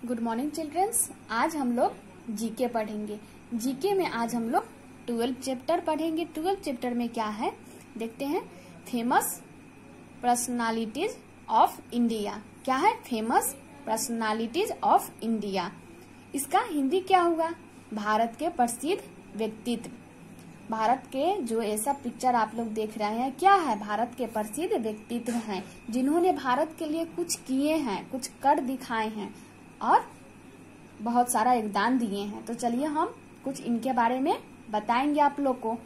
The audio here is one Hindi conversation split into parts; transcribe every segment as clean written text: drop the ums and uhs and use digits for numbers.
Good morning children's. आज हम लोग जीके पढ़ेंगे। जीके में आज हम लोग 12 चैप्टर पढ़ेंगे। 12 चैप्टर में क्या है देखते हैं। Famous personalities of India. क्या है? Famous personalities of India. इसका हिंदी क्या हुआ? भारत के प्रसिद्ध व्यक्तित्व। भारत के जो ऐसा पिक्चर आप लोग देख रहे हैं क्या है? भारत के प्रसिद्ध व्यक्तित्व हैं जिन्होंने भारत के लिए कुछ किए हैं, कुछ कर दिखाए हैं और बहुत सारा योगदान दिए हैं। तो चलिए हम कुछ इनके बारे में बताएंगे आप लोग को।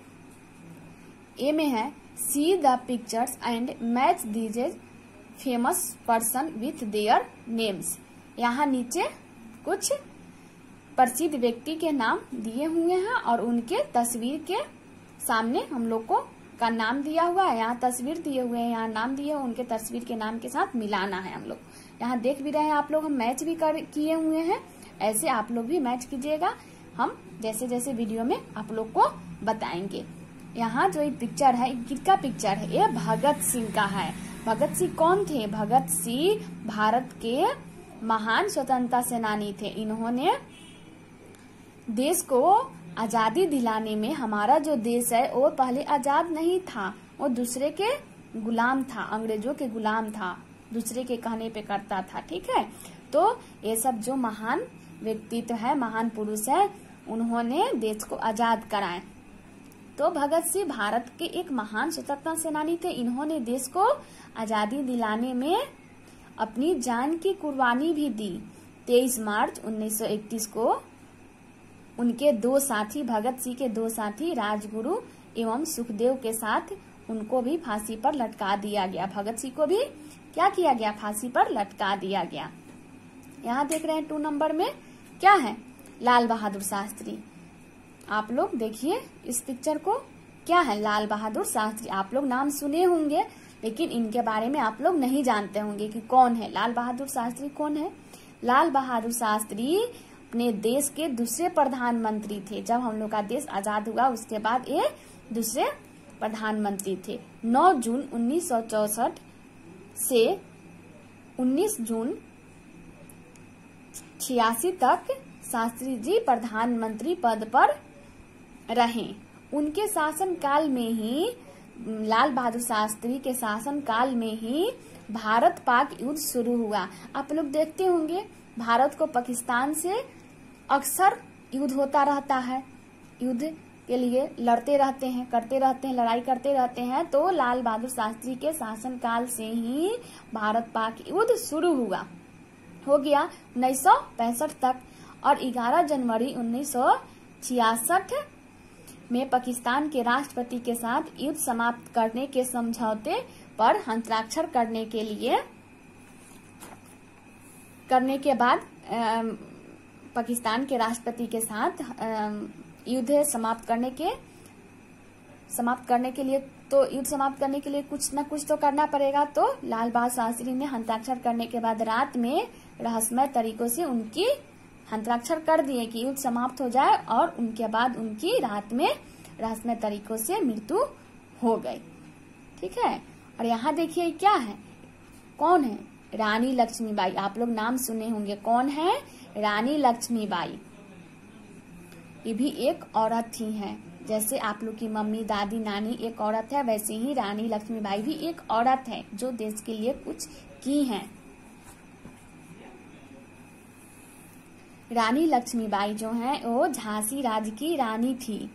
ए में है see the pictures and match these famous person with their names. यहाँ नीचे कुछ प्रसिद्ध व्यक्ति के नाम दिए हुए हैं और उनके तस्वीर के सामने हम लोग को का नाम दिया हुआ है। यहाँ तस्वीर दिए हुए हैं, यहाँ नाम दिए हुए, उनके तस्वीर के नाम के साथ मिलाना है। हम लोग यहाँ देख भी रहे हैं आप लोग, हम मैच भी किए हुए हैं। ऐसे आप लोग भी मैच कीजिएगा। हम जैसे जैसे वीडियो में आप लोग को बताएंगे। यहाँ जो एक पिक्चर है, किसका पिक्चर है? ये भगत सिंह का है। भगत सिंह कौन थे? भगत सिंह भारत के महान स्वतंत्रता सेनानी थे। इन्होंने देश को आजादी दिलाने में, हमारा जो देश है वो पहले आजाद नहीं था, वो दूसरे के गुलाम था, अंग्रेजों के गुलाम था, दूसरे के कहने पे करता था। ठीक है, तो ये सब जो महान व्यक्तित्व है, महान पुरुष है, उन्होंने देश को आजाद कराए। तो भगत सिंह भारत के एक महान स्वतंत्रता सेनानी थे। इन्होंने देश को आजादी दिलाने में अपनी जान की कुर्बानी भी दी। 23 मार्च 1931 को उनके दो साथी, भगत सिंह के दो साथी राजगुरु एवं सुखदेव के साथ उनको भी फांसी पर लटका दिया गया। भगत सिंह को भी क्या किया गया? फांसी पर लटका दिया गया। यहाँ देख रहे हैं 2 नंबर में क्या है? लाल बहादुर शास्त्री। आप लोग देखिए इस पिक्चर को, क्या है? लाल बहादुर शास्त्री। आप लोग नाम सुने होंगे लेकिन इनके बारे में आप लोग नहीं जानते होंगे कि कौन है लाल बहादुर शास्त्री। कौन है लाल बहादुर शास्त्री? अपने देश के दूसरे प्रधानमंत्री थे। जब हम लोग का देश आजाद हुआ उसके बाद ये दूसरे प्रधानमंत्री थे। 9 जून 1964 से 19 जून 86 तक शास्त्री जी प्रधानमंत्री पद पर रहे। उनके शासन काल में ही, लाल बहादुर शास्त्री के शासन काल में ही भारत पाक युद्ध शुरू हुआ। आप लोग देखते होंगे भारत को पाकिस्तान से अक्सर युद्ध होता रहता है, युद्ध के लिए लड़ते रहते हैं, करते रहते हैं, लड़ाई करते रहते हैं। तो लाल बहादुर शास्त्री के शासन काल से ही भारत पाक युद्ध शुरू हो गया 1965 तक। और 11 जनवरी 1966 में पाकिस्तान के राष्ट्रपति के साथ युद्ध समाप्त करने के समझौते पर हस्ताक्षर करने के बाद पाकिस्तान के राष्ट्रपति के साथ युद्ध समाप्त करने के लिए कुछ न कुछ तो करना पड़ेगा। तो लाल बहादुर शास्त्री ने हस्ताक्षर करने के बाद रात में रहस्यमय तरीकों से उनकी हस्ताक्षर कर दिए कि युद्ध समाप्त हो जाए, और उनके बाद उनकी रात में रहस्यमय तरीकों से मृत्यु हो गई। ठीक है, और यहाँ देखिए क्या है, कौन है? रानी लक्ष्मीबाई। आप लोग नाम सुने होंगे। कौन है? रानी लक्ष्मीबाई। ये भी एक औरत ही है। जैसे आप लोग की मम्मी, दादी, नानी एक औरत है, वैसे ही रानी लक्ष्मीबाई भी एक औरत है जो देश के लिए कुछ की है। रानी लक्ष्मीबाई जो है वो झांसी राज्य की रानी थी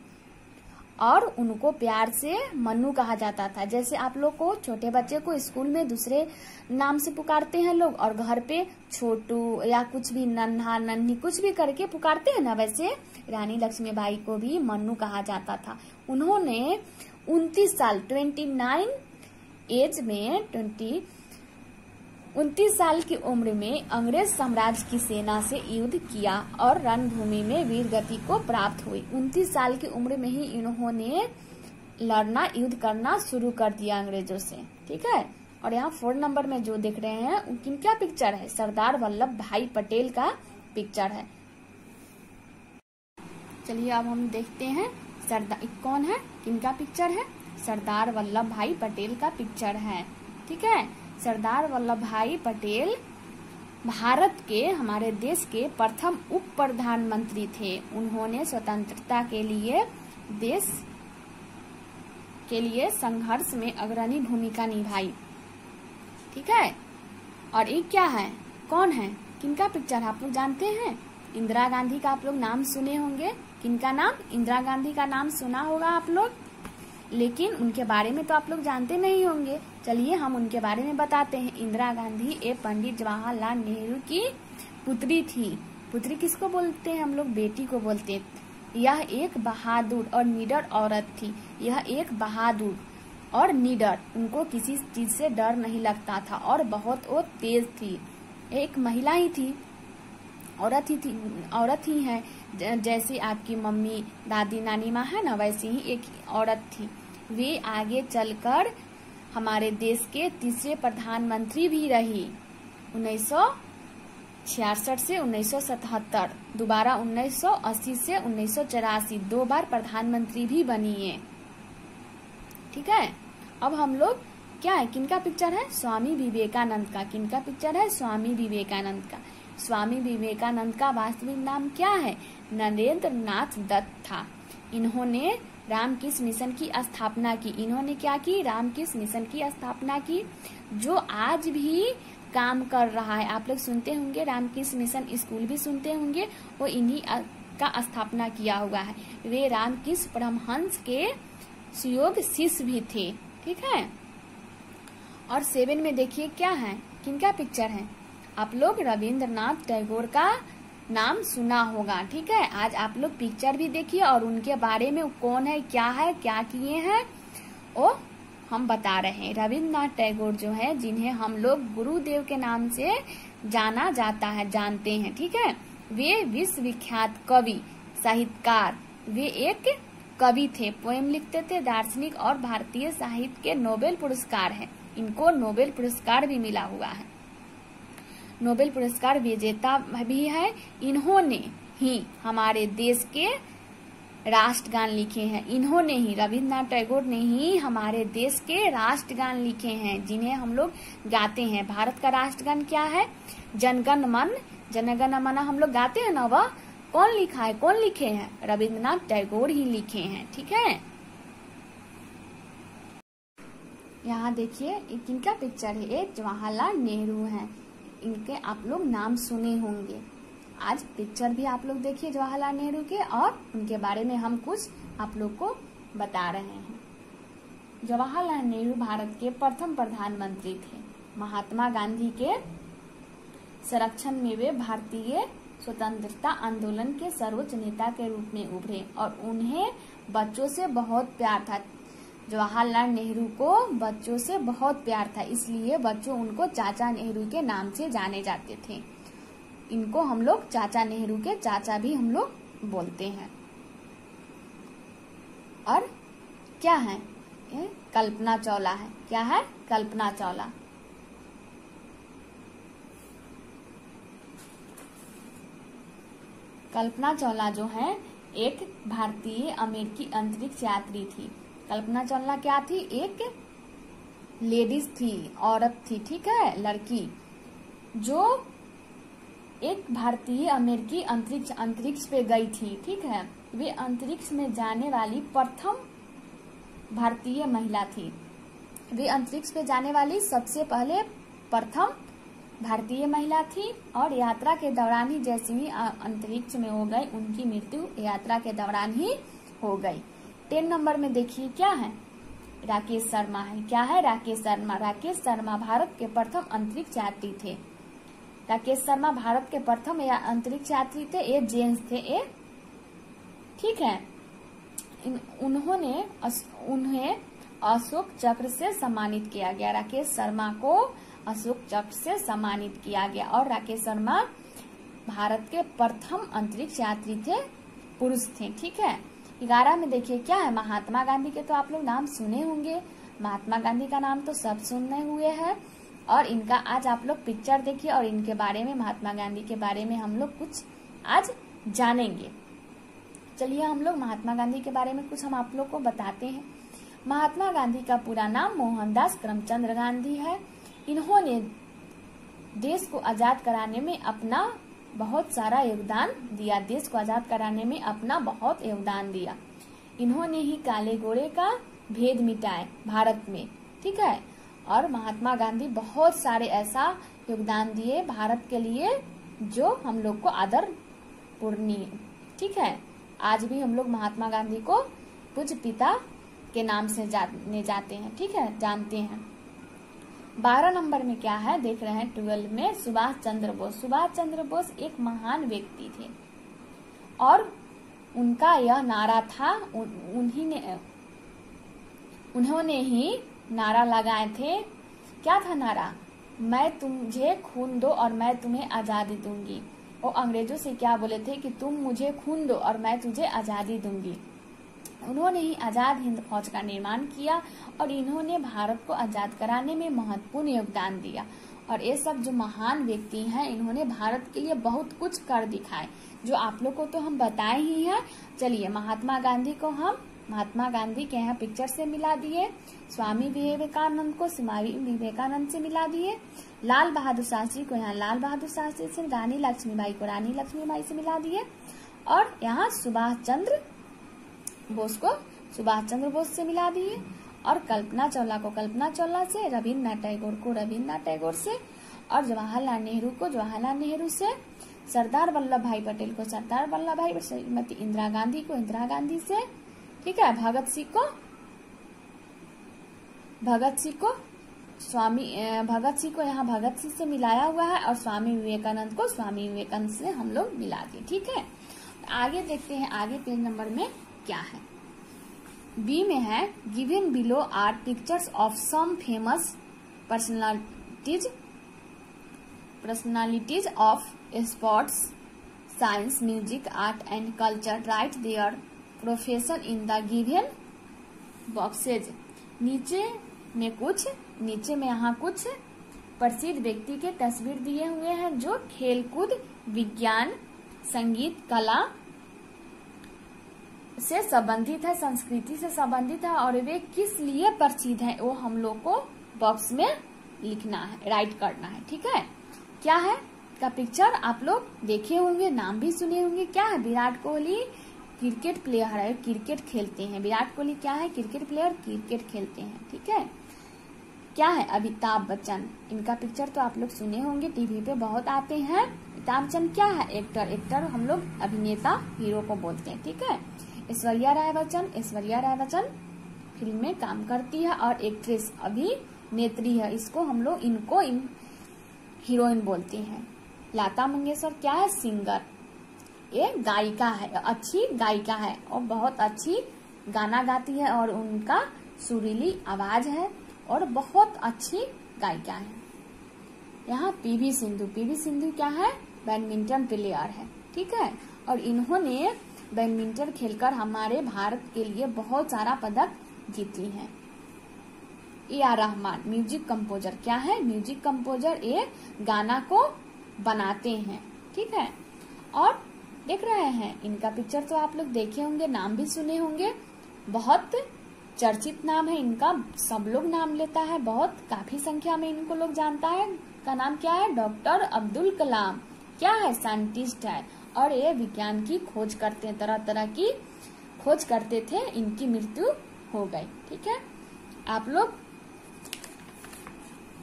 और उनको प्यार से मन्नू कहा जाता था। जैसे आप लोग को छोटे बच्चे को स्कूल में दूसरे नाम से पुकारते हैं लोग, और घर पे छोटू या कुछ भी, नन्हा, नन्ही, कुछ भी करके पुकारते हैं ना, वैसे रानी लक्ष्मीबाई को भी मन्नू कहा जाता था। उन्होंने 29 साल 29 साल की उम्र में अंग्रेज साम्राज्य की सेना से युद्ध किया और रणभूमि में वीर गति को प्राप्त हुई। 29 साल की उम्र में ही इन्होंने लड़ना, युद्ध करना शुरू कर दिया अंग्रेजों से। ठीक है, और यहाँ 4 नंबर में जो देख रहे हैं किनका पिक्चर है? सरदार वल्लभ भाई पटेल का पिक्चर है। चलिए अब हम देखते हैं सरदार कौन है, किनका पिक्चर है? सरदार वल्लभ भाई पटेल का पिक्चर है। ठीक है, सरदार वल्लभ भाई पटेल भारत के, हमारे देश के प्रथम उप प्रधानमंत्री थे। उन्होंने स्वतंत्रता के लिए देश के लिए संघर्ष में अग्रणी भूमिका निभाई। ठीक है। और ये क्या है, कौन है, किनका पिक्चर आप लोग जानते हैं? इंदिरा गांधी का आप लोग नाम सुने होंगे। किनका नाम? इंदिरा गांधी का नाम सुना होगा आप लोग, लेकिन उनके बारे में तो आप लोग जानते नहीं होंगे। चलिए हम उनके बारे में बताते हैं। इंदिरा गांधी एक पंडित जवाहरलाल नेहरू की पुत्री थी। पुत्री किसको बोलते हैं हम लोग? बेटी को बोलते हैं। यह एक बहादुर और निडर औरत थी। यह एक बहादुर और निडर, उनको किसी चीज से डर नहीं लगता था और बहुत वो तेज थी। एक महिला ही थी, औरत ही है। जैसे आपकी मम्मी, दादी, नानी माँ है ना, वैसे ही एक औरत थी। वे आगे चलकर हमारे देश के तीसरे प्रधानमंत्री भी रही। 1966 से 1977, दोबारा 1980 से 1984, 2 बार प्रधानमंत्री भी बनी है। ठीक है। अब हम लोग क्या है, किनका पिक्चर है? स्वामी विवेकानंद का। किनका पिक्चर है? स्वामी विवेकानंद का। स्वामी विवेकानंद का वास्तविक नाम क्या है? नरेंद्र नाथ दत्त था। इन्होंने रामकृष्ण मिशन की स्थापना की। इन्होंने क्या की? रामकृष्ण मिशन की स्थापना की, जो आज भी काम कर रहा है। आप लोग सुनते होंगे, रामकृष्ण मिशन स्कूल भी सुनते होंगे, वो इन्हीं का स्थापना किया हुआ है। वे रामकृष्ण परमहंस के सुयोग शिष्य भी थे। ठीक है। और 7 में देखिए क्या है, किनका पिक्चर है? आप लोग रविंद्रनाथ टैगोर का नाम सुना होगा। ठीक है। आज आप लोग पिक्चर भी देखिए और उनके बारे में कौन है, क्या किए हैं, वो हम बता रहे हैं। रविंद्रनाथ टैगोर जो है, जिन्हें हम लोग गुरुदेव के नाम से जाना जाता है, जानते हैं। ठीक है। वे विश्वविख्यात कवि, साहित्यकार, वे एक कवि थे, पोएम लिखते थे, दार्शनिक और भारतीय साहित्य के नोबेल पुरस्कार है। इनको नोबेल पुरस्कार भी मिला हुआ है, नोबेल पुरस्कार विजेता भी है। इन्होंने ही हमारे देश के राष्ट्रगान लिखे हैं। इन्होंने ही, रविंद्रनाथ टैगोर ने ही हमारे देश के राष्ट्रगान लिखे हैं, जिन्हें हम लोग गाते हैं। भारत का राष्ट्रगान क्या है? जनगण मन, जनगण मन हम लोग गाते हैं ना, वह कौन लिखा है, कौन लिखे हैं? रविंद्रनाथ टैगोर ही लिखे हैं। ठीक है। यहाँ देखिए किनका पिक्चर है? ये जवाहरलाल नेहरू हैं। इनके आप लोग नाम सुने होंगे। आज पिक्चर भी आप लोग देखिए जवाहरलाल नेहरू के, और उनके बारे में हम कुछ आप लोग को बता रहे हैं। जवाहरलाल नेहरू भारत के प्रथम प्रधानमंत्री थे। महात्मा गांधी के संरक्षण में वे भारतीय स्वतंत्रता आंदोलन के सर्वोच्च नेता के रूप में उभरे और उन्हें बच्चों से बहुत प्यार था। जवाहरलाल नेहरू को बच्चों से बहुत प्यार था, इसलिए बच्चों उनको चाचा नेहरू के नाम से जाने जाते थे। इनको हम लोग चाचा नेहरू के चाचा भी हम लोग बोलते हैं। और क्या है? ये कल्पना चावला है। क्या है? कल्पना चावला। कल्पना चावला जो है एक भारतीय अमेरिकी अंतरिक्ष यात्री थी। कल्पना चावला क्या थी? एक लेडीज थी, औरत थी। ठीक है, लड़की, जो एक भारतीय अमेरिकी अंतरिक्ष पे गई थी। ठीक है। वे अंतरिक्ष में जाने वाली प्रथम भारतीय महिला थी। वे अंतरिक्ष पे जाने वाली सबसे पहले प्रथम भारतीय महिला थी। और यात्रा के दौरान ही, जैसे ही अंतरिक्ष में हो गई, उनकी मृत्यु यात्रा के दौरान ही हो गई। 10 नंबर में देखिए क्या है? राकेश शर्मा है। क्या है? राकेश शर्मा। राकेश शर्मा भारत के प्रथम अंतरिक्ष यात्री थे। राकेश शर्मा भारत के प्रथम अंतरिक्ष यात्री थे। ये जेंट्स थे ये। ठीक है। उन्हें अशोक चक्र से सम्मानित किया गया। राकेश शर्मा को अशोक चक्र से सम्मानित किया गया। और राकेश शर्मा भारत के प्रथम अंतरिक्ष यात्री थे, पुरुष थे। ठीक है। 11 में देखिए क्या है? महात्मा गांधी के तो आप लोग नाम सुने होंगे। महात्मा गांधी का नाम तो सब सुने हुए हैं। और इनका आज आप लोग पिक्चर देखिए और इनके बारे में, महात्मा गांधी के बारे में हम लोग कुछ आज जानेंगे। चलिए हम लोग महात्मा गांधी के बारे में कुछ हम आप लोग को बताते हैं। महात्मा गांधी का पूरा नाम मोहनदास करमचंद गांधी है। इन्होंने देश को आजाद कराने में अपना बहुत सारा योगदान दिया, देश को आजाद कराने में अपना बहुत योगदान दिया। इन्होंने ही काले गोरे का भेद मिटाए भारत में, ठीक है। और महात्मा गांधी बहुत सारे ऐसा योगदान दिए भारत के लिए जो हम लोग को आदर पूर्णीय, ठीक है। आज भी हम लोग महात्मा गांधी को पूज्य पिता के नाम से जाने जाते हैं, ठीक है, जानते हैं। 12 नंबर में क्या है देख रहे हैं 12 में सुभाष चंद्र बोस। सुभाष चंद्र बोस एक महान व्यक्ति थे और उनका यह नारा था, उन्होंने ही नारा लगाए थे। क्या था नारा? मैं तुझे खून दो और मैं तुम्हें आजादी दूंगी। वो अंग्रेजों से क्या बोले थे कि तुम मुझे खून दो और मैं तुझे आजादी दूंगी। उन्होंने ही आजाद हिंद फौज का निर्माण किया और इन्होंने भारत को आजाद कराने में महत्वपूर्ण योगदान दिया। और ये सब जो महान व्यक्ति हैं इन्होंने भारत के लिए बहुत कुछ कर दिखाए, जो आप लोग को तो हम बताए ही हैं। चलिए महात्मा गांधी को हम महात्मा गांधी के यहाँ पिक्चर से मिला दिए, स्वामी विवेकानंद को स्वामी विवेकानंद से मिला दिए, लाल बहादुर शास्त्री को यहाँ लाल बहादुर शास्त्री से, रानी लक्ष्मीबाई को रानी लक्ष्मीबाई से मिला दिए और यहाँ सुभाष चंद्र बोस को सुभाष चंद्र बोस से मिला दिए और कल्पना चावला को कल्पना चावला से, रविन्द्रनाथ टैगोर को रविन्द्रनाथ टैगोर से और जवाहरलाल नेहरू को जवाहरलाल नेहरू से, सरदार वल्लभ भाई पटेल को सरदार वल्लभ भाई, श्रीमती इंदिरा गांधी को इंदिरा गांधी से, ठीक है, भगत सिंह को यहाँ भगत सिंह से मिलाया हुआ है और स्वामी विवेकानंद को स्वामी विवेकानंद से हम लोग मिला दिए, ठीक है। आगे देखते हैं, आगे पेज नंबर में क्या है। बी में है given below are pictures of some famous personalities of sports, science, music, art and culture, write their profession in the given boxes. नीचे में यहाँ कुछ प्रसिद्ध व्यक्ति के तस्वीर दिए हुए हैं जो खेलकूद, विज्ञान, संगीत, कला से संबंधित है, संस्कृति से संबंधित है और वे किस लिए प्रसिद्ध है वो हम लोग को बॉक्स में लिखना है, राइट करना है, ठीक है। क्या है का पिक्चर आप लोग देखे होंगे, नाम भी सुने होंगे। क्या है? विराट कोहली क्रिकेट प्लेयर है, क्रिकेट खेलते हैं। विराट कोहली क्या है? क्रिकेट प्लेयर, क्रिकेट खेलते हैं, ठीक है। क्या है? अमिताभ बच्चन, इनका पिक्चर तो आप लोग सुने होंगे, टीवी पे बहुत आते हैं। अमिताभ बच्चन क्या है? एक्टर हम लोग अभिनेता हीरो को बोलते हैं, ठीक है। ऐश्वर्या राय बच्चन फिल्म में काम करती है और एक्ट्रेस अभिनेत्री है, इनको हीरोइन बोलते हैं। लता मंगेशकर क्या है? सिंगर, ये गायिका है, अच्छी गायिका है और बहुत अच्छी गाना गाती है और उनका सुरीली आवाज है और बहुत अच्छी गायिका है। यहाँ पीवी सिंधु क्या है? बैडमिंटन प्लेयर है, ठीक है। और इन्होंने बैडमिंटन खेलकर हमारे भारत के लिए बहुत सारा पदक जीती हैं। ए.आर. रहमान म्यूजिक कंपोजर क्या है? म्यूजिक कंपोजर ये गाना को बनाते हैं, ठीक है। और देख रहे हैं इनका पिक्चर तो आप लोग देखे होंगे, नाम भी सुने होंगे, बहुत चर्चित नाम है इनका, सब लोग नाम लेता है, बहुत काफी संख्या में इनको लोग जानता है। का नाम क्या है? डॉक्टर अब्दुल कलाम। क्या है? साइंटिस्ट है और ये विज्ञान की खोज करते हैं, तरह तरह की खोज करते थे, इनकी मृत्यु हो गई, ठीक है। आप लोग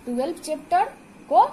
12 चैप्टर को